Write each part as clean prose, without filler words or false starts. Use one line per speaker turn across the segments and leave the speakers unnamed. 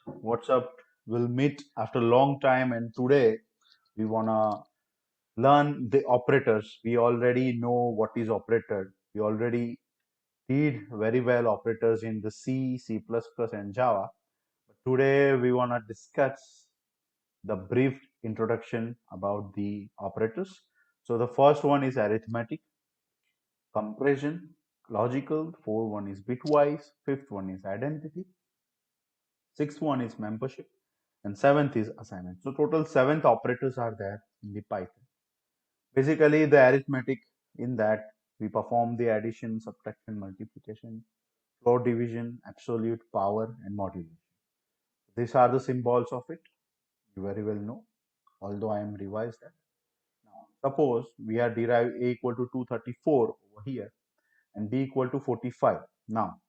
What's up? We'll meet after a long time, and today we wanna learn the operators. We already know what is operator. We already did very well operators in the C, C++, and Java. But today we wanna discuss the brief introduction about the operators. So the first one is arithmetic, comparison, logical. Fourth one is bitwise. Fifth one is identity. Sixth one is membership, and seventh is assignment. So total seventh operators are there in the Python. Basically, the arithmetic, in that we perform the addition, subtraction, multiplication, floor division, absolute power, and modulation. These are the symbols of it. You very well know, although I am revised that. Now, suppose we are derived a equal to 234 over here and b equal to 45. Now,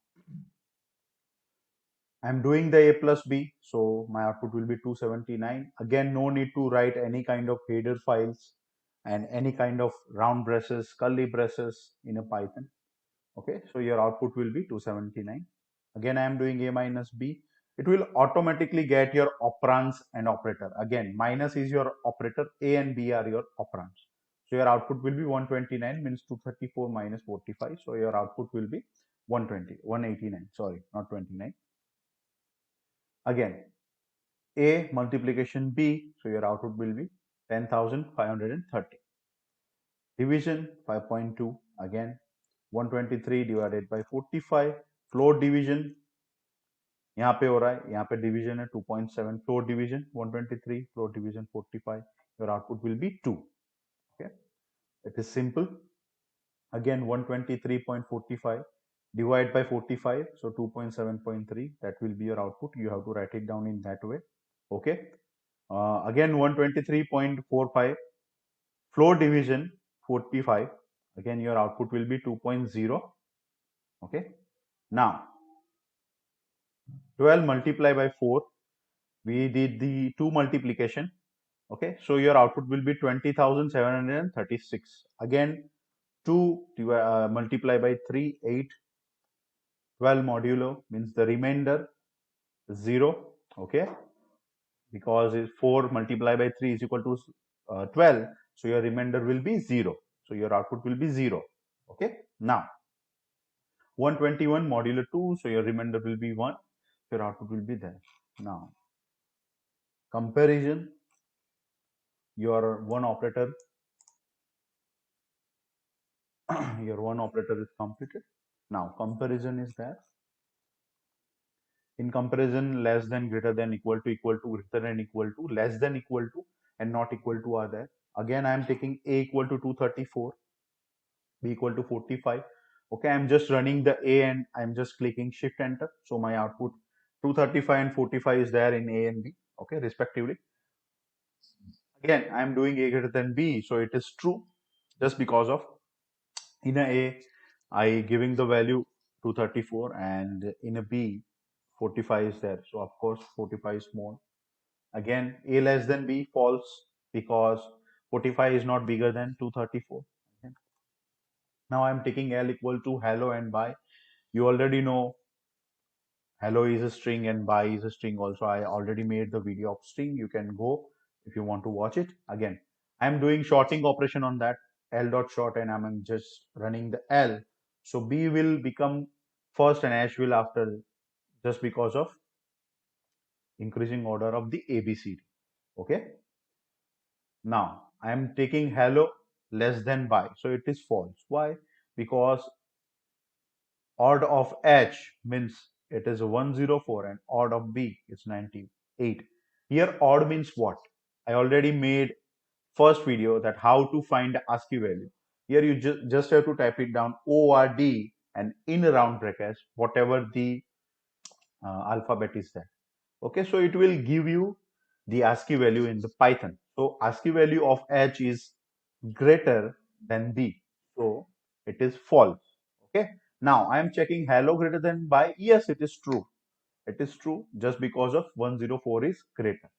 I'm doing the a plus b, so my output will be 279. Again, no need to write any kind of header files and any kind of round braces, curly braces in a Python. Okay, so your output will be 279. Again, I am doing a minus b. It will automatically get your operands and operator. Again, minus is your operator, a and b are your operands. So your output will be 129, means 234 minus 45. So your output will be 120, 189. Sorry, not 29. Again, a multiplication b, so your output will be 10,530. Division 5.2, again 123 divided by 45. Floor division यहाँ पे हो रहा है, यहाँ पे division है 2.7. Floor division 123, floor division 45. Your output will be 2. Okay, it is simple. Again 123.45 divide by 45, so 2.7.3, that will be your output. You have to write it down in that way. Okay, again 123.45, floor division 45, again your output will be 2.0. okay, now 12 multiplied by 4, we did the 2 multiplication. Okay, so your output will be 20,736. Again 2 multiplied by 3, 8. 12 modulo means the remainder 0. Okay, because 4 multiplied by 3 is equal to 12, so your remainder will be 0. So your output will be 0. Okay, now 121 modulo 2, so your remainder will be 1. Your output will be there. Now comparison, your one operator your one operator is completed. Now comparison is there. In comparison, less than, greater than, equal to, greater than, equal to, less than, equal to, and not equal to are there. Again, I am taking a equal to 234, b equal to 45. Okay, I'm just running the a and I'm just clicking shift enter. So my output 235 and 45 is there in a and b, okay, respectively. Again, I'm doing a greater than b, so it is true, just because of in a I giving the value 234, and in a b 45 is there, so of course 45 is more. Again, a less than b, false, because 45 is not bigger than 234. Okay. Now I'm taking L equal to hello and bye. You already know hello is a string and bye is a string also. I already made the video of string. You can go if you want to watch it. Again, I'm doing shorting operation on that, L dot short, and I'm just running the L. So B will become first and H will after, just because of increasing order of the ABCD. Okay. Now I am taking hello less than bye, so it is false. Why? Because odd of H means it is 104 and odd of B is 98. Here odd means what? I already made first video that how to find ASCII value. Here you just have to type it down ORD and in round brackets whatever the alphabet is there. Okay, so it will give you the ASCII value in the Python. So ASCII value of H is greater than B, so it is false. Okay, now I am checking hello greater than bye. Yes, it is true. It is true, just because of 104 is greater.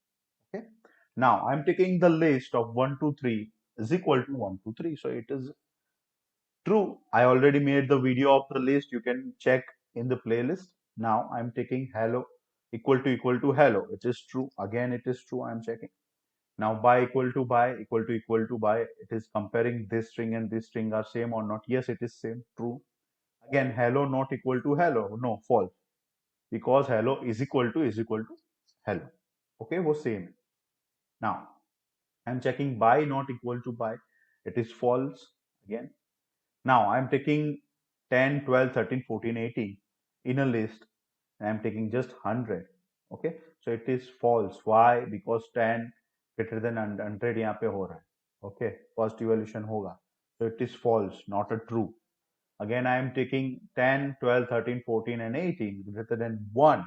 Okay, now I am taking the list of 1 2 3 is equal to 1 2 3, so it is true. I already made the video of the list. You can check in the playlist. Now I'm taking hello equal to hello. It is true. Again, it is true. I am checking. Now by equal to by, it is comparing this string and this string are same or not. Yes, it is same. True. Again, hello not equal to hello. No, false. Because hello is equal to hello. Okay, वो same. Now I'm checking by not equal to by. It is false again. Now I'm taking 10, 12, 13, 14, 18 in a list. And I'm taking just 100. Okay, so it is false. Why? Because 10 greater than 100 यहाँ पे हो रहा है. Okay, first evaluation होगा. So it is false, not a true. Again, I am taking 10, 12, 13, 14 and 18 greater than 1.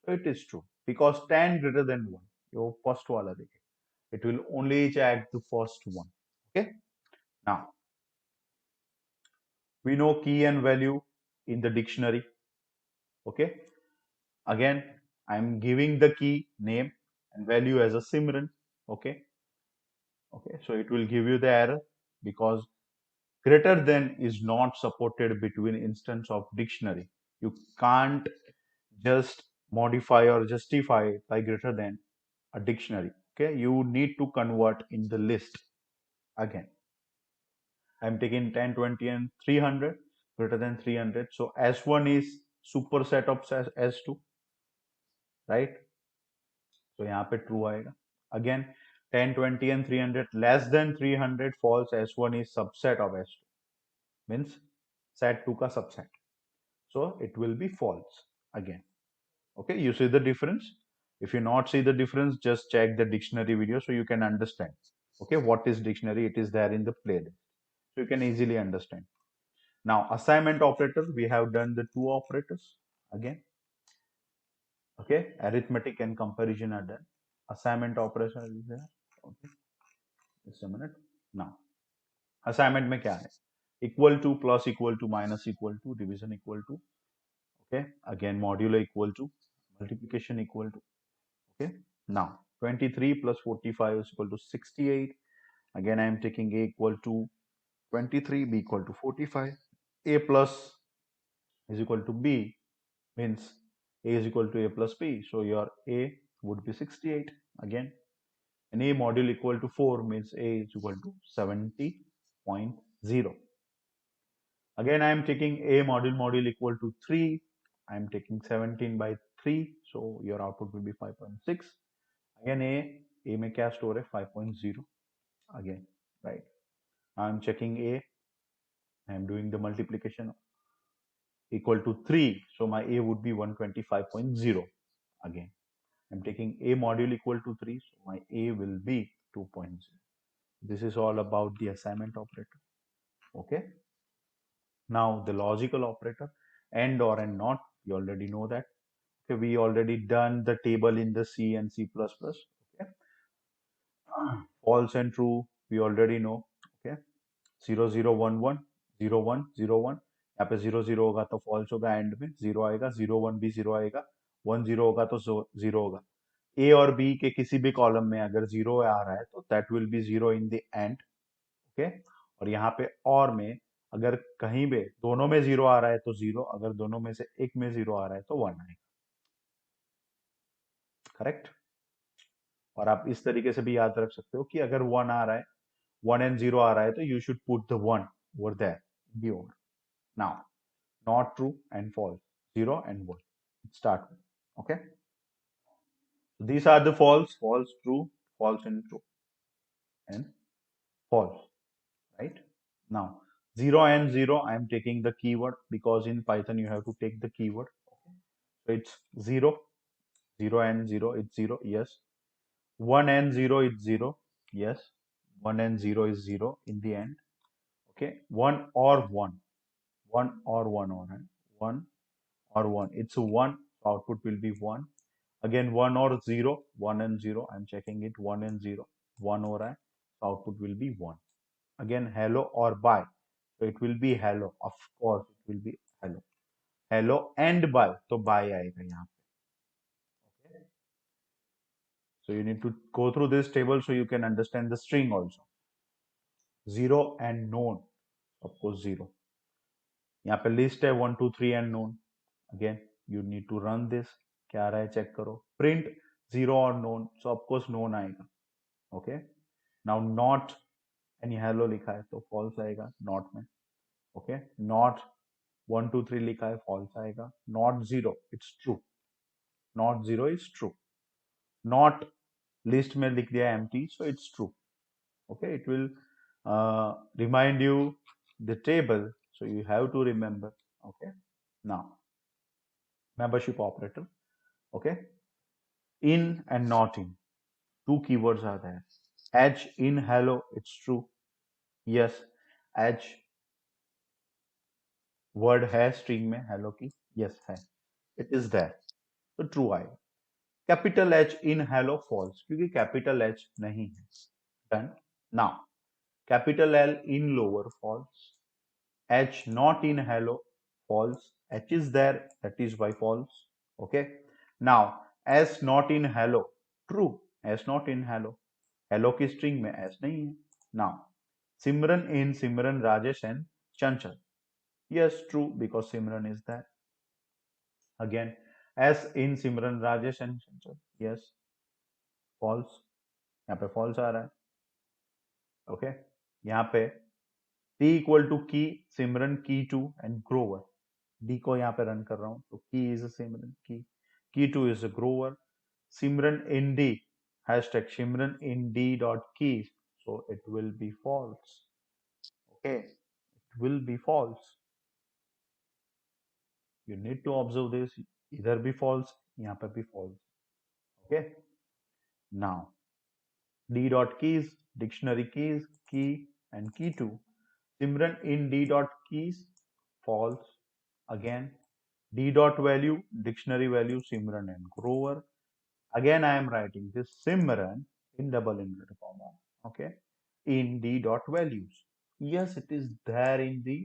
So it is true because 10 greater than 1. Your first wala dekhe. It will only check the first one. Okay. Now, we know key and value in the dictionary. Okay. Again, I'm giving the key name and value as a Simran. Okay. Okay. So it will give you the error because greater than is not supported between instance of dictionary. You can't just modify or justify by greater than a dictionary. Okay. You need to convert in the list again. I'm taking 10, 20 and 300 greater than 300. So S1 is superset of S2, right? So यहाँ पे true आएगा. Again, 10, 20 and 300 less than 300 false. S1 is subset of S2. Means set 2 का subset. So it will be false again. Okay, you see the difference? If you not see the difference, just check the dictionary video so you can understand. Okay, what is dictionary? It is there in the playlist. So you can easily understand. Now, assignment operator, we have done the two operators again. Okay, arithmetic and comparison are done. Assignment operator is there. Okay, just a minute. Now, assignment में क्या है? Equal to, plus equal to, minus equal to, division equal to. Okay, again modulo equal to, multiplication equal to. Okay, now 23 plus 45 is equal to 68. Again, I am taking a equal to 23, b equal to 45. A plus is equal to b means a is equal to a plus b. So your a would be 68 again. And a module equal to 4 means a is equal to 70.0. Again, I am taking a module equal to 3. I am taking 17 by 3. So your output will be 5.6. Again, a में क्या store है 5.0 again, right? I am checking a. I am doing the multiplication equal to 3. So my a would be 125.0 again. I'm taking a module equal to 3. So my a will be 2.0. This is all about the assignment operator. Okay. Now the logical operator, and or and not, you already know that. Okay, we already done the table in the C and C++. Okay. False and true, we already know. Okay. 0 0 1 1 0 1 0 1. यहाँ पे 0 0 होगा तो false होगा, and में 0 आएगा, 0 1 भी 0 आएगा, 1 0 होगा तो 0 होगा. ए और बी के किसी भी कॉलम में अगर 0 आ रहा है तो that will be 0 in the end. Okay. और यहाँ पे और में अगर कहीं पे दोनों में 0 आ रहा है तो 0, अगर दोनों में से एक में 0 आ रहा है तो 1 आएगा. करेक्ट. और आप इस तरीके से भी याद रख सकते हो कि अगर 1 आ रहा है, 1 and 0 आ रहा है तो you should put the 1 over there in the order. Now, not true and false, 0 and 1. Start with. Okay. So these are the false, false, true, false and true, and false, right? Now, 0 and 0, I am taking the keyword because in Python you have to take the keyword. Okay. So it's 0, 0 and 0, it's 0, yes. 1 and 0, it's 0, yes. 1 and 0 is 0 in the end. Okay. 1 or 1. 1 or 1 or 1 or 1. It's a 1, so output will be 1. Again 1 or 0, 1 and 0. I'm checking it, 1 and 0. 1 or I, so output will be 1. Again hello or bye. So it will be hello. Of course, it will be hello. Hello and bye. So bye आएगा यहाँ पे. Okay. So you need to go through this table so you can understand the string also. 0 and known. Of course 0. यहाँ पे list है 1 2 3 and known. Again, you need to run this. क्या आ रहा है check करो. प्रिंट 0 और known, so of course known आएगा. Okay, now not and hello लिखा है तो फॉल्स आएगा नॉट में. ओके, नॉट 1 2 3 लिखा है फॉल्स आएगा. Not 0 it's true. Not 0 is true. Not list में लिख दिया empty so it's true. Okay, it will remind you the table, so you have to remember. Okay, now membership operator. Okay, in and not in, two keywords are there. H in hello, it's true. Yes, H word है string में hello की. Yes है, it is there, तो true आएगा. Capital H in hello false, क्योंकि capital H नहीं है. Done. Now capital L in lower false. H not in hello false. H is there, that is by false. Okay, now S not in hello true. S not in hello, hello की string में S नहीं है. Now Simran in Simran Rajesh and Chanchal. Yes, true, because Simran is there. Again, S in Simran, Rajesh and Chanchal. Yes, false. यहाँ पे false आ रहा है. Okay, यहाँ पे T equal to key, Simran key 2 and Grover. D को यहाँ पे रन कर रहा हूँ तो key is a Simran key 2 is a Grover. Simran in D, hashtag Simran in D dot keys, so it will be false. Okay, it will be false. You need to observe this. Either be false, यहाँ पे भी false. Okay, now D dot keys, dictionary keys, key and key 2. Simran in D dot keys, false. Again, D dot value, dictionary value, Simran and Grover. Again, I am writing this Simran in double inverted comma. Okay, in D dot values. Yes, it is there in the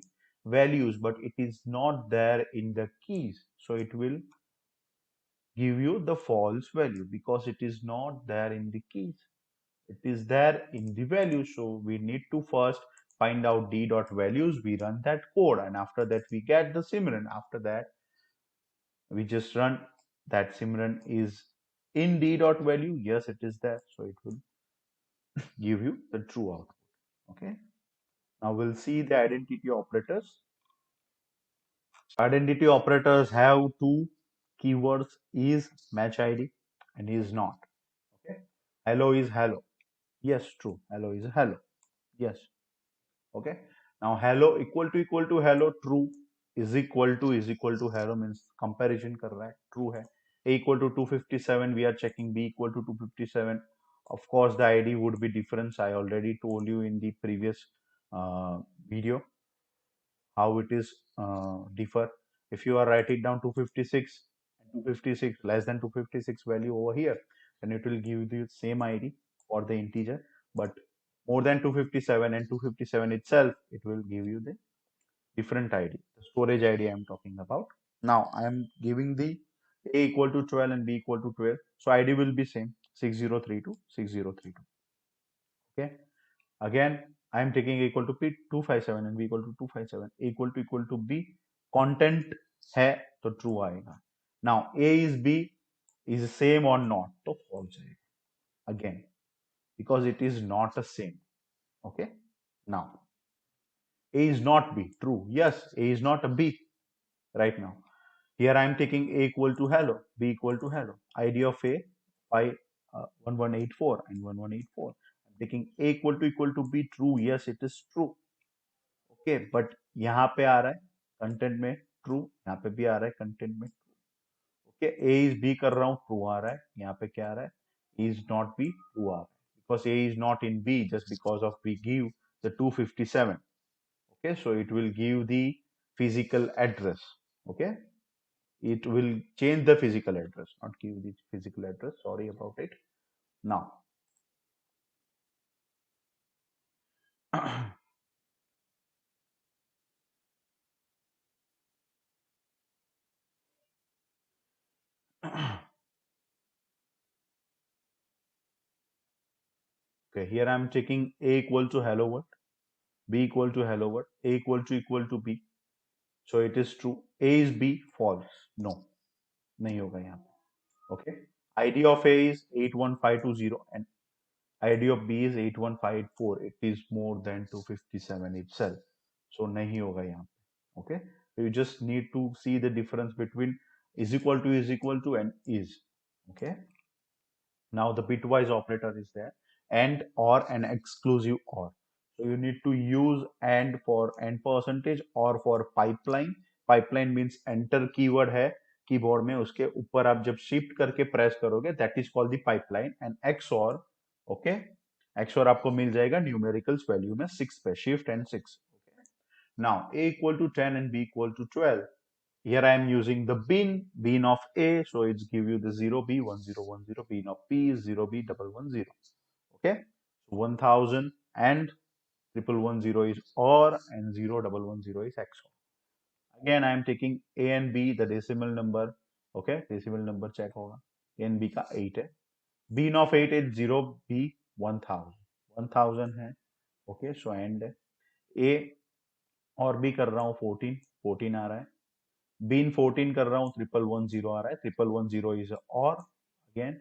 values, but it is not there in the keys. So it will give you the false value because it is not there in the keys. It is there in the value. So we need to first find out D dot values. We run that code and after that we get the Simran. After that we just run that Simran is in D dot value. Yes, it is there. So it will give you the true output. Okay. Now we'll see the identity operators. Identity operators have two keywords, is match ID and is not. Okay. Hello is hello. Yes, true. Hello is hello. Yes. Okay. Now hello equal to hello, true. Is equal to hello means comparison कर रहा है, true है. A equal to 257, we are checking. B equal to 257. Of course, the ID would be different. I already told you in the previous video how it is differ. If you are writing down 256 and 256 less than 256 value over here, then it will give you the same ID for the integer, but more than 257 and 257 itself, it will give you the different ID, the storage ID I am talking about. Now I am giving the A equal to 12 and B equal to 12, so ID will be same, 6032 6032. Okay, again I am taking A equal to P 257 and B equal to 257. A equal to B, content है तो true आएगा. Now A is B is same or not तो false आएगा. Again, because it is not the same. Okay, now A is not B, true. Yes, A is not a B right now. Here I am taking A equal to hello, B equal to hello. ID of A by 1184 and 1184. I'm taking A equal to B, true. Yes, it is true. Okay, but यहाँ पे आ रहा है content में true, यहाँ पे भी आ रहा है कंटेंट में true. Okay, A is B कर रहा हूँ, ट्रू आ रहा है. यहाँ पे क्या आ रहा है, is not B, ट्रू आ रहा है. Because A is not in B, just because of we give the 257. Okay, so it will give the physical address. Okay, it will change the physical address, not give the physical address. Sorry about it. Now okay, here I am taking A equal to hello world, B equal to hello world, A equal to B. So it is true. A is B, false. No, नहीं होगा यहाँ पे. Okay, ID of A is 81520 and ID of B is 81584. It is more than 257 itself, so nahi hoga yahan pe. Okay, so you just need to see the difference between is equal to and is. Okay, now the bitwise operator is there, and or an exclusive or. So you need to use and for and percentage or for pipeline. Pipeline means enter keyword है keyboard में, उसके ऊपर आप जब shift करके press करोगे that is called the pipeline. And XOR, okay, XOR आपको मिल जाएगा न्यूमेरिकल्स वैल्यू में 6 पे, shift and 6. Now a equal to 10 and b equal to 12. Here I am using the bean of A, so it's give you the 0B1010, bean of B is 0B110. Okay, so 1000 and 1110 is OR and 0110 is XOR. Again, I am taking A and B, the decimal number. Okay, decimal number check होगा. A and B का 8 है. Bean of 8 is 0B1000. 1000 है. Okay, so and A और B कर रहा हूँ 14. 14 आ रहा है. बीन 14 कर रहा हूं, 1110 आ रहा है. 1110 इज और अगेन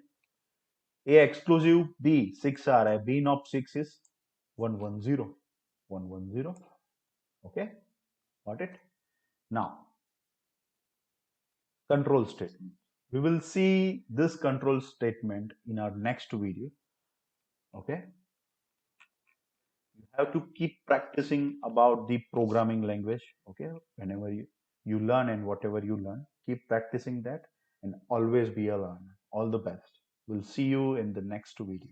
ए एक्सक्लूसिव बी 6 आ रहा है. Bin of 6 is 110. 110. Okay, got it. Now control statement. We will see this control statement in our next video. Okay, you have to keep practicing about the programming language. Okay, whenever you learn and whatever you learn, keep practicing that and always be a learner. All the best. We'll see you in the next video.